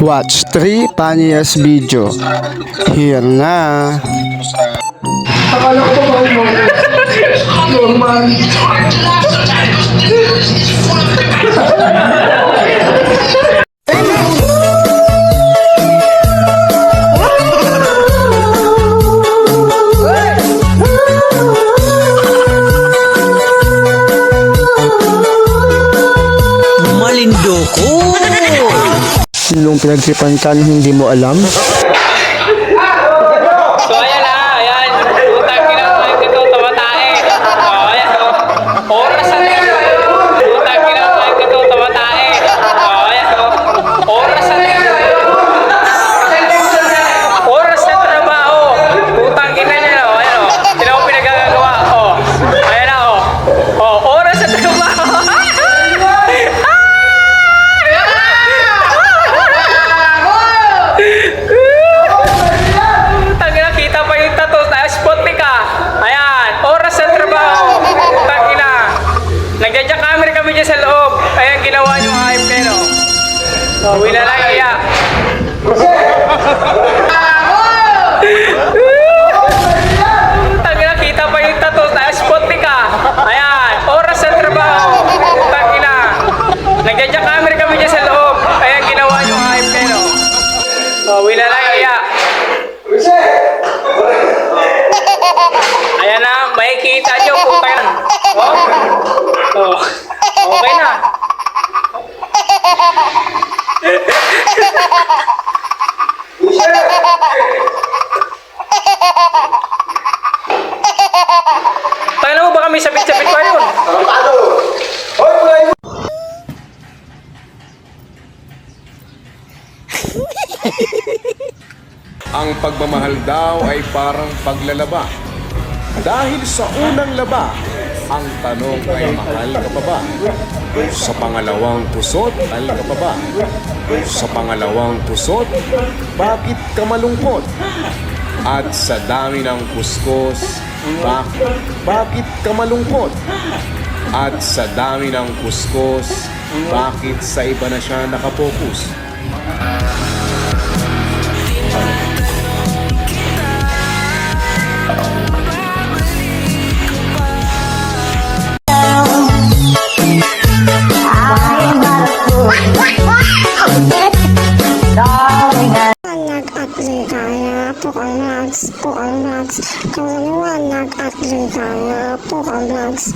Watch 3 funniest video. Here na. Akala ko ba normal? Malindoko! Sinong pinagtripan ka hindi mo alam? So ayan na, ayan. Utang kinakain ko ito, tamatae. O ayan o. Oras na ito. Utang kinakain ko ito, tamatae. O ayan o. Oras na ito. Oras na trabaho. Utang kina niya o. Ayan o. Sino ko pinagagawa? O. Ayan na o. O, oras na trabaho. Nagdadya camera kami dyan sa loob. Ayan, ginawa nyo hype kayo, no? So, uwi na lang, iya. Tangina, kita pa yung tattoo. Spotty ka. Ayan, oras sa trabaho. Tangina. Nagdadya camera kami dyan sa loob. Ayan, ginawa nyo hype kayo, no? So, uwi na lang, iya. Ayan na, may kita nyo. Putang. Oh, okay na. Tayo mo baka may sabit-sabit pa yun. Ang pagmamahal daw ay parang paglalaba. Dahil sa unang laba, ang tanong ay mahal ka pa ba? Sa pangalawang pusot, mahal ka pa ba? Sa pangalawang pusot, bakit ka malungkot? At sa dami ng kuskus, bakit ka malungkot? At sa dami ng kuskus, bakit sa iba na siya nakapokus? Nag-aplikaya po ang vlogs. Kung ano nag-aplikaya po ang vlogs.